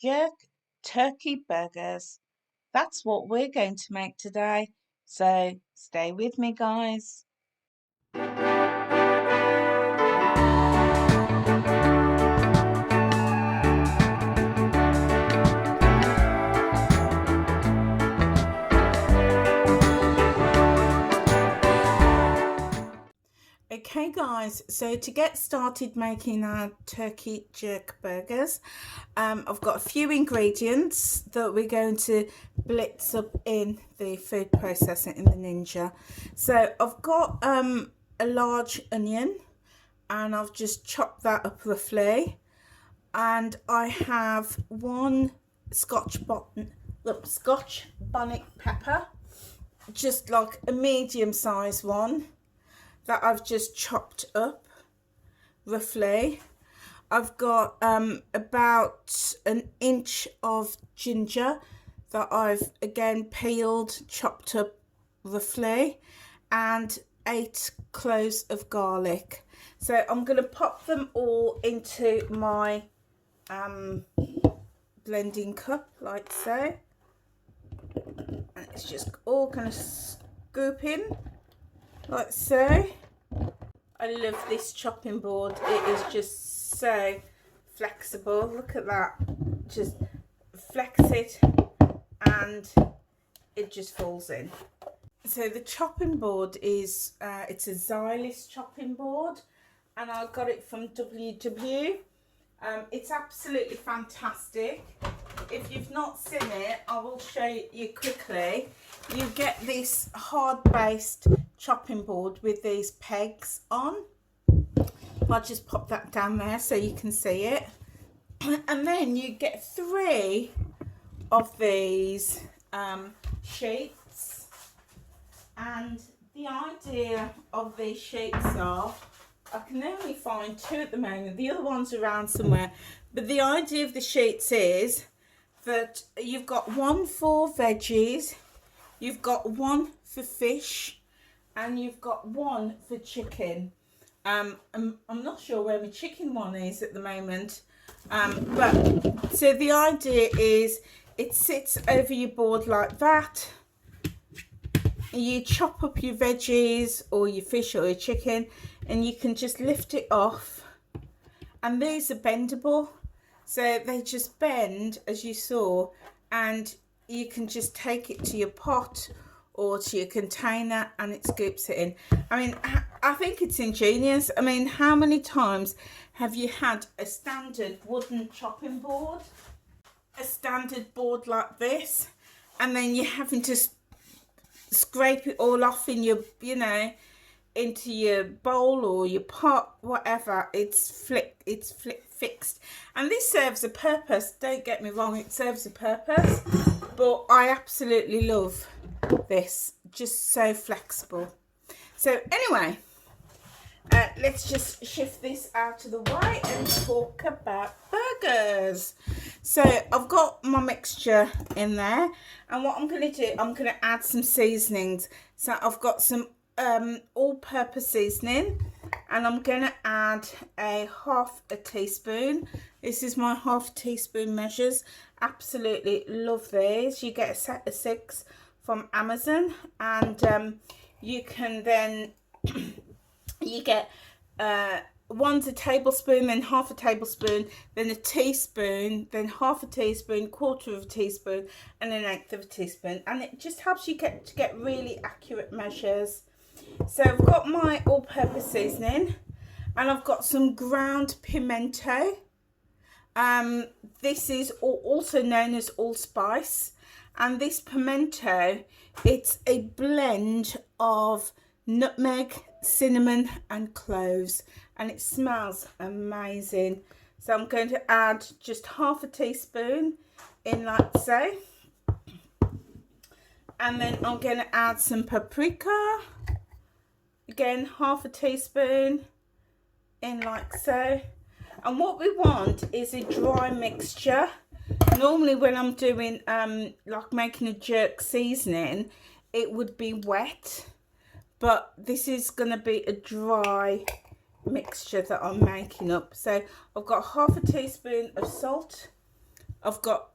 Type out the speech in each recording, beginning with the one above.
jerk turkey burgers. That's what we're going to make today. So stay with me, guys. Okay guys, so to get started making our turkey jerk burgers, I've got a few ingredients that we're going to blitz up in the food processor in the Ninja. So I've got a large onion and I've just chopped that up roughly, and I have one Scotch bonnet pepper, just like a medium sized one, that I've just chopped up roughly. I've got about an inch of ginger that I've again peeled, chopped up roughly, and 8 cloves of garlic. So I'm going to pop them all into my blending cup like so, and it's just all kind of scoop in like so. I love this chopping board. It is just so flexible. Look at that. Just flex it and it just falls in. So the chopping board is, it's a Zylis chopping board, and I got it from WW. It's absolutely fantastic. If you've not seen it, I will show you quickly. You get this hard-based chopping board with these pegs on. I'll just pop that down there so you can see it. And then you get 3 of these sheets. And the idea of these sheets are, I can only find 2 at the moment. The other one's around somewhere. But the idea of the sheets is that you've got 1 for veggies, you've got 1 for fish, and you've got 1 for chicken. I'm not sure where my chicken one is at the moment. But so the idea is it sits over your board like that. You chop up your veggies or your fish or your chicken, and you can just lift it off. And these are bendable, so they just bend as you saw, and you can just take it to your pot or to your container and it scoops it in. I mean, I think it's ingenious. I mean, how many times have you had a standard wooden chopping board, a standard board like this, and then you're having to scrape it all off in your, into your bowl or your pot, whatever. It's fixed, and this serves a purpose. Don't get me wrong, it serves a purpose, but I absolutely love this. Just so flexible. So anyway, let's just shift this out of the way and talk about burgers. So I've got my mixture in there, and what I'm going to do, I'm going to add some seasonings. So I've got some all-purpose seasoning, and I'm going to add a half a teaspoon. This is my half teaspoon measures. Absolutely love these. You get a set of 6 from Amazon, and you can then you get one's a tablespoon, then half a tablespoon, then a teaspoon, then half a teaspoon, quarter of a teaspoon, and an 1/8 of a teaspoon, and it just helps you get really accurate measures. So I've got my all-purpose seasoning, and I've got some ground pimento. This is also known as allspice, and this pimento, it's a blend of nutmeg, cinnamon and cloves, and it smells amazing. So I'm going to add just half a teaspoon in like so, and then I'm going to add some paprika, again half a teaspoon in like so. And what we want is a dry mixture. Normally when I'm doing like making a jerk seasoning, it would be wet, but this is going to be a dry mixture that I'm making up. So I've got half a teaspoon of salt, I've got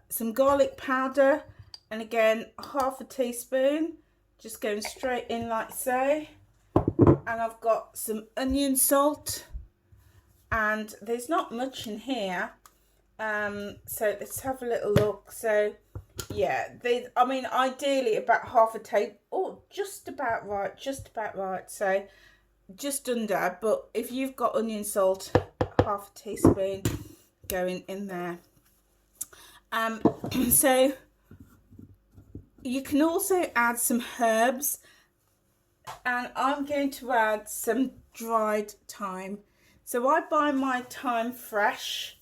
some garlic powder, and again half a teaspoon, just going straight in like so. And I've got some onion salt, and there's not much in here, so let's have a little look. So yeah, I mean ideally about half a tablespoon, oh just about right, so just under, but if you've got onion salt, half a teaspoon going in there. So you can also add some herbs, and I'm going to add some dried thyme. So I buy my thyme fresh,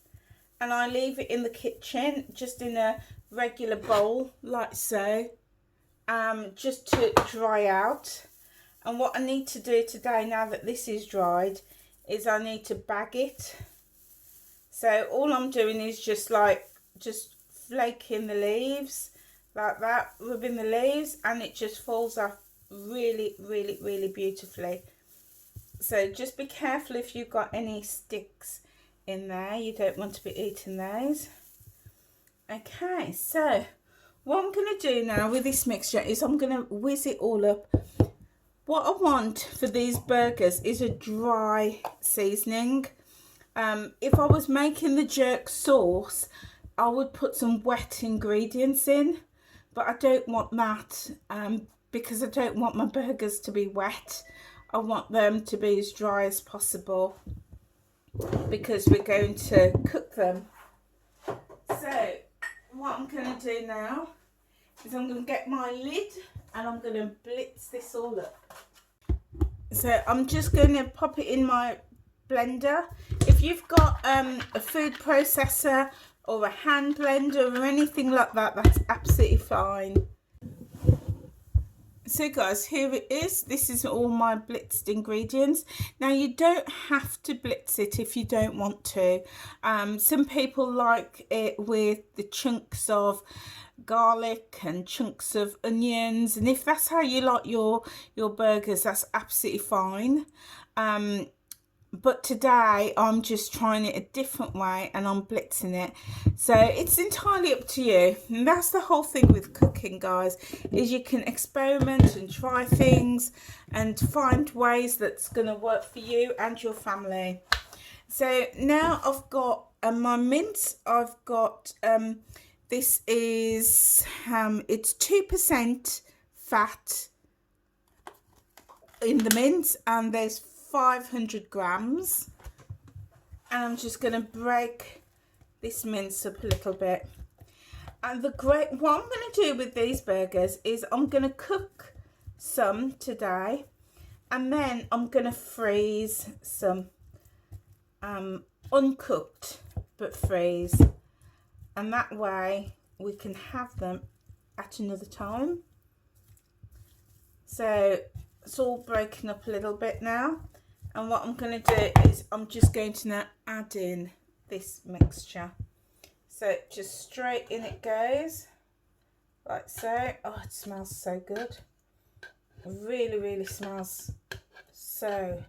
and I leave it in the kitchen, just in a regular bowl like so, just to dry out. And what I need to do today, now that this is dried, is I need to bag it. So all I'm doing is just flaking the leaves like that, rubbing the leaves, and it just falls off really beautifully. So just be careful if you've got any sticks in there, you don't want to be eating those. Okay, so what I'm going to do now with this mixture is I'm going to whiz it all up. What I want for these burgers is a dry seasoning. If I was making the jerk sauce, I would put some wet ingredients in, but I don't want that, because I don't want my burgers to be wet. I want them to be as dry as possible, because we're going to cook them. So what I'm going to do now is I'm going to get my lid, and I'm going to blitz this all up. So I'm just going to pop it in my blender. If you've got a food processor or a hand blender or anything like that, that's absolutely fine. So guys, here it is. This is all my blitzed ingredients. Now you don't have to blitz it if you don't want to. Some people like it with the chunks of garlic and chunks of onions, and if that's how you like your burgers, that's absolutely fine. But today I'm just trying it a different way, and I'm blitzing it. So it's entirely up to you. And that's the whole thing with cooking, guys, is you can experiment and try things and find ways that's going to work for you and your family. So now I've got my mince. I've got this is it's 2% fat in the mince, and there's 500 grams, and I'm just going to break this mince up a little bit. And what I'm going to do with these burgers is I'm going to cook some today, and then I'm going to freeze some uncooked, but freeze, and that way we can have them at another time. So it's all breaking up a little bit now. And what I'm going to do is I'm just going to now add in this mixture. So just straight in it goes, like so. Oh, it smells so good. It really smells so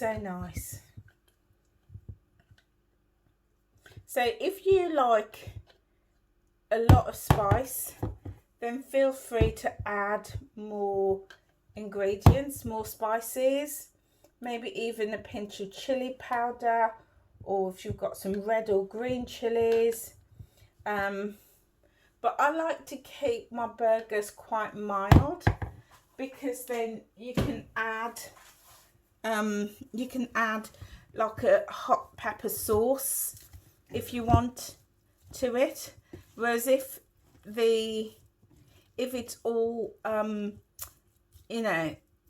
nice. So if you like a lot of spice, then feel free to add more ingredients, more spices, maybe even a pinch of chili powder, or if you've got some red or green chilies. But I like to keep my burgers quite mild, because then you can add like a hot pepper sauce if you want to it. Whereas if it's all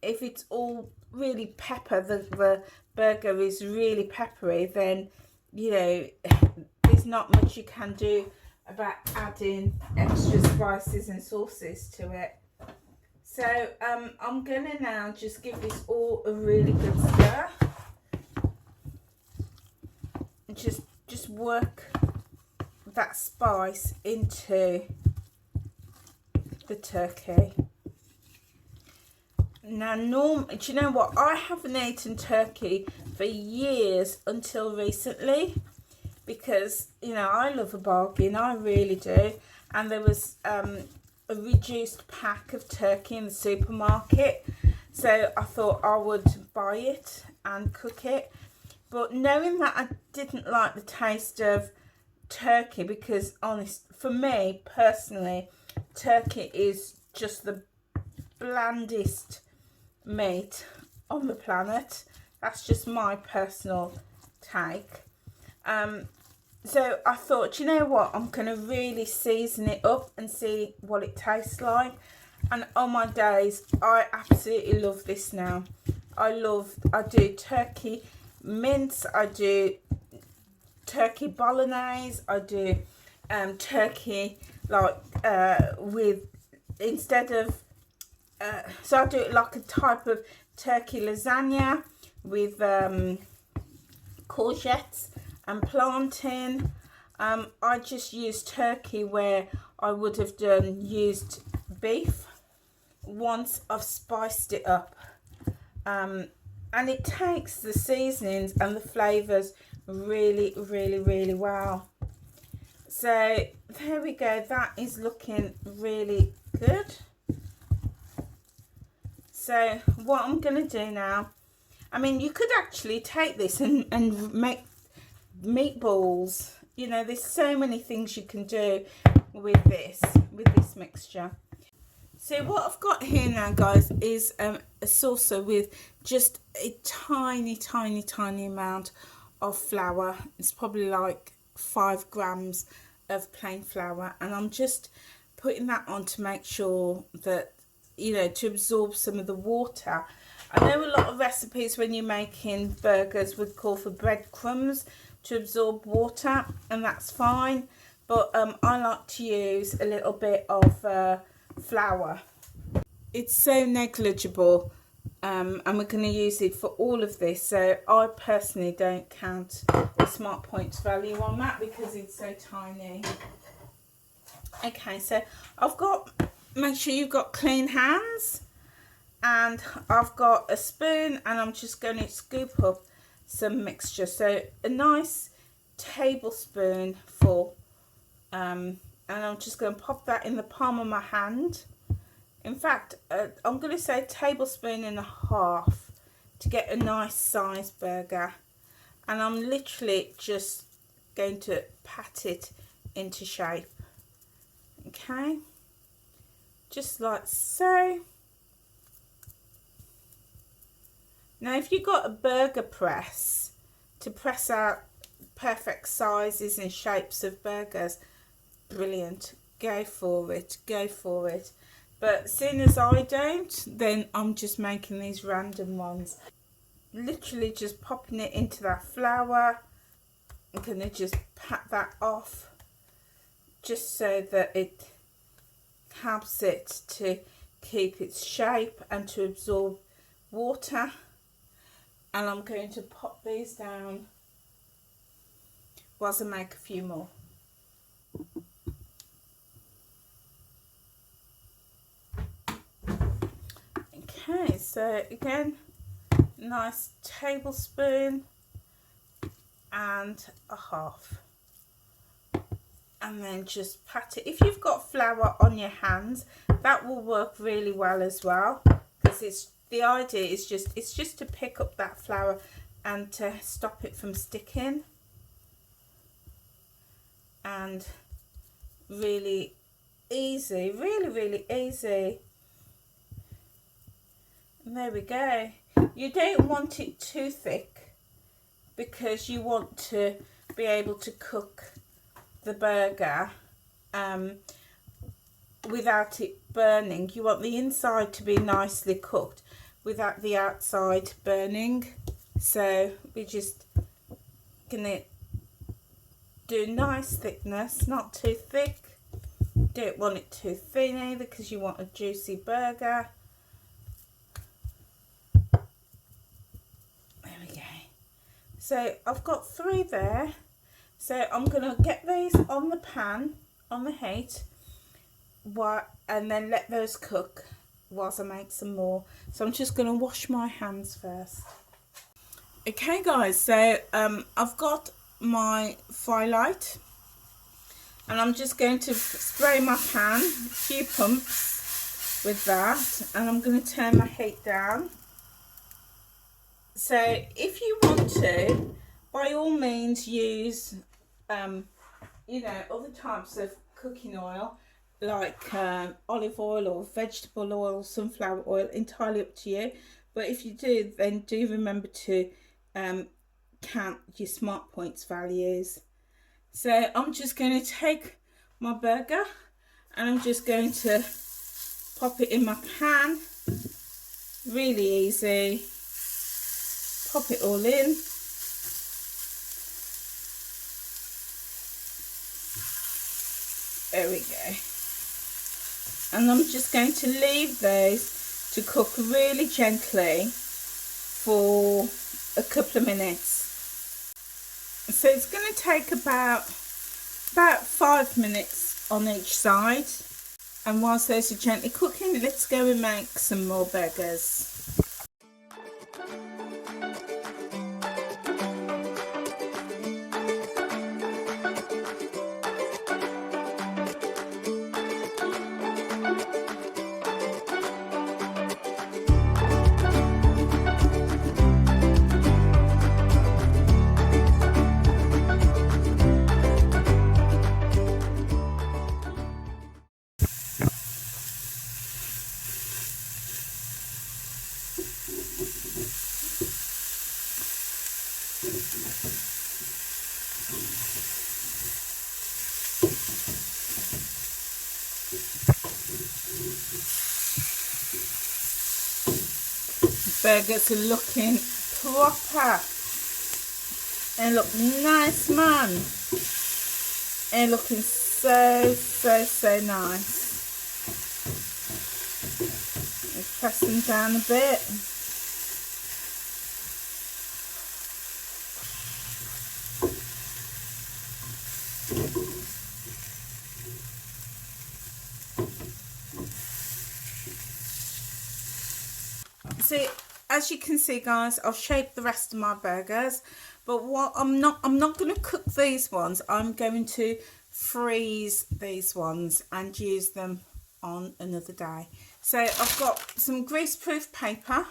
if it's all really pepper, the burger is really peppery, then there's not much you can do about adding extra spices and sauces to it. So I'm gonna now just give this all a really good stir, and just work that spice into the turkey. Now, do you know what? I haven't eaten turkey for years until recently, because, you know, I love a bargain, I really do. And there was a reduced pack of turkey in the supermarket, so I thought I would buy it and cook it. But knowing that I didn't like the taste of turkey, because for me personally, turkey is just the blandest meat on the planet. That's just my personal take. So I thought, you know what, I'm going to really season it up and see what it tastes like. And oh my days, I absolutely love this now. I do turkey mince, I do turkey bolognese, I do turkey like with, instead of, so I do it like a type of turkey lasagna with courgettes and plantain. I just use turkey where I would have used beef once I've spiced it up. And it takes the seasonings and the flavours really, really, really well. So there we go, that is looking really good. So what I'm going to do now, I mean, you could actually take this and make meatballs. You know, there's so many things you can do with this mixture. So what I've got here now, guys, is a saucer with just a tiny, tiny, tiny amount of flour. It's probably like 5 grams of plain flour, and I'm just putting that on to make sure that, you know, to absorb some of the water. I know a lot of recipes when you're making burgers would call for breadcrumbs to absorb water, and that's fine, but I like to use a little bit of flour. It's so negligible, and we're going to use it for all of this, so I personally don't count the Smart Points value on that because it's so tiny. Okay, so I've got, make sure you've got clean hands, and I've got a spoon, and I'm just going to scoop up some mixture. So a nice tablespoon full, and I'm just going to pop that in the palm of my hand. In fact, I'm going to say 1.5 tablespoons to get a nice size burger, and I'm literally just going to pat it into shape. Okay, just like so. Now if you've got a burger press to press out perfect sizes and shapes of burgers, brilliant, go for it, go for it. But seeing as I don't, then I'm just making these random ones. Literally just popping it into that flour. I'm going to just pat that off, just so that it helps it to keep its shape and to absorb water. And I'm going to pop these down whilst I make a few more. Okay, so again, nice tablespoon and a half, and then just pat it. If you've got flour on your hands, that will work really well as well, because the idea is just to pick up that flour and to stop it from sticking. And really easy, really, really easy. And there we go. You don't want it too thick because you want to be able to cook the burger without it burning. You want the inside to be nicely cooked without the outside burning. So we're just gonna do nice thickness, not too thick. Don't want it too thin either because you want a juicy burger. So I've got 3 there, so I'm going to get these on the pan, on the heat, and then let those cook whilst I make some more. So I'm just going to wash my hands first. Okay guys, so I've got my fry light, and I'm just going to spray my pan a few pumps with that, and I'm going to turn my heat down. So if you want to, by all means use you know, other types of cooking oil, like olive oil or vegetable oil, sunflower oil, entirely up to you. But if you do, then do remember to count your Smart Points values. So I'm just going to take my burger and I'm just going to pop it in my pan. Really easy. Pop it all in. There we go. And I'm just going to leave those to cook really gently for a couple of minutes. So it's going to take about 5 minutes on each side. And whilst those are gently cooking, let's go and make some more burgers. Burgers are looking proper. They look nice, man. They're looking so nice. Let's press them down a bit. So as you can see, guys, I've shaped the rest of my burgers, but what I'm not going to cook these ones. I'm going to freeze these ones and use them on another day. So I've got some greaseproof paper,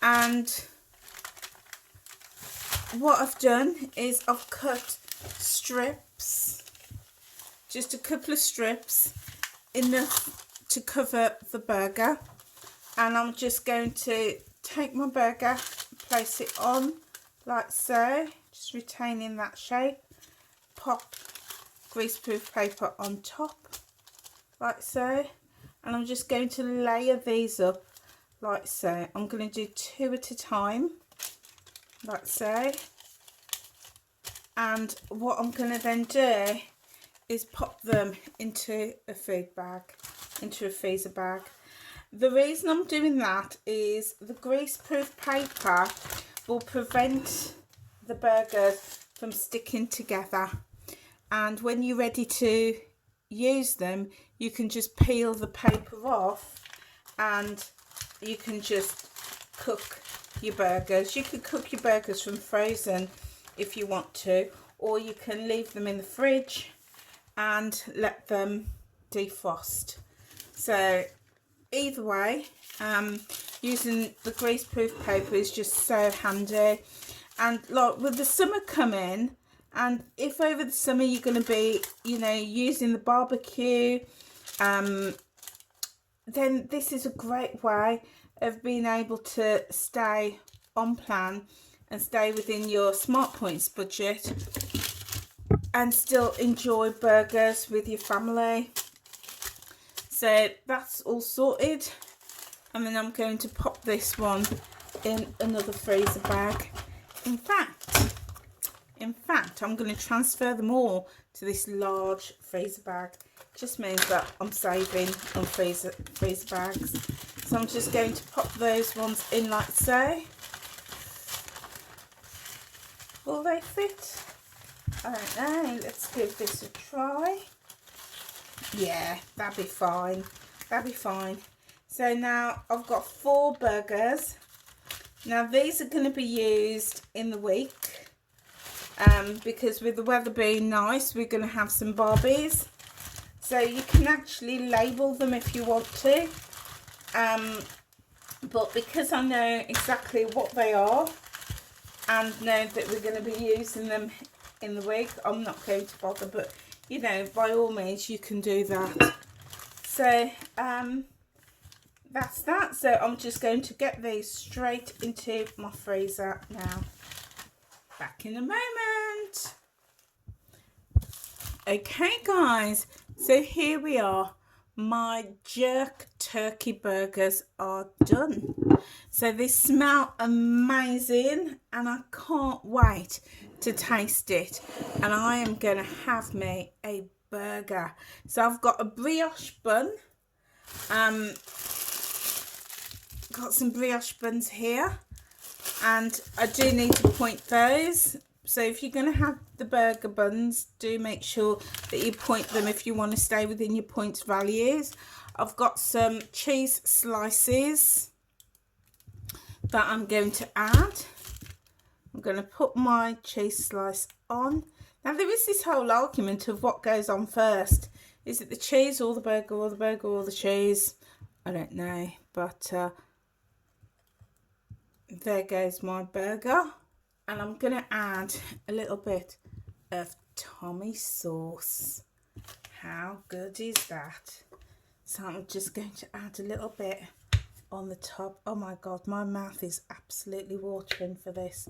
and what I've done is I've cut strips, just a couple of strips, enough to cover the burger. And I'm just going to take my burger, place it on like so, just retaining that shape. Pop greaseproof paper on top like so, and I'm just going to layer these up like so. I'm going to do 2 at a time like so, and what I'm going to then do is pop them into a food bag, into a freezer bag. The reason I'm doing that is the greaseproof paper will prevent the burgers from sticking together, and when you're ready to use them, you can just peel the paper off and you can just cook your burgers. You could cook your burgers from frozen if you want to, or you can leave them in the fridge and let them defrost. So either way, using the greaseproof paper is just so handy. And like with the summer coming, and if over the summer you're going to be, you know, using the barbecue, then this is a great way of being able to stay on plan and stay within your Smart Points budget and still enjoy burgers with your family. So that's all sorted, and then I'm going to pop this one in another freezer bag. In fact, I'm going to transfer them all to this large freezer bag. It just means that I'm saving on freezer bags. So I'm just going to pop those ones in like so. Will they fit? I don't know. Let's give this a try. Yeah, that'd be fine. That'd be fine. So now I've got 4 burgers. Now these are going to be used in the week. because with the weather being nice, we're going to have some Barbies. So you can actually label them if you want to. But because I know exactly what they are and know that we're going to be using them in the wig, I'm not going to bother. But, you know, by all means, you can do that. So, that's that. So I'm just going to get these straight into my freezer now. Back in a moment. Okay, guys. So here we are. My jerk turkey burgers are done. So they smell amazing and I can't wait to taste it. And I am going to have me a burger. So I've got a brioche bun. Got some brioche buns here. And I do need to point those. So if you're going to have the burger buns, do make sure that you point them if you want to stay within your points values. I've got some cheese slices that I'm going to add. I'm going to put my cheese slice on. Now there is this whole argument of what goes on first. Is it the cheese or the burger or the burger or the cheese? I don't know. But there goes my burger. And I'm going to add a little bit of Tommy sauce. How good is that? So I'm just going to add a little bit on the top. Oh my God, my mouth is absolutely watering for this.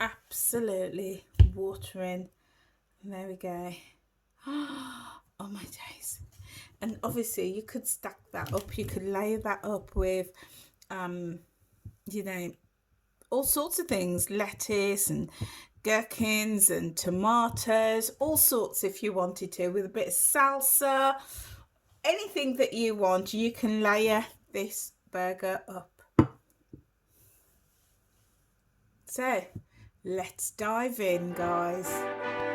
Absolutely watering. And there we go. Oh my days. And obviously you could stack that up. You could layer that up with, you know, all sorts of things, lettuce and gherkins and tomatoes, all sorts if you wanted to, with a bit of salsa, anything that you want, you can layer this burger up. So let's dive in, guys.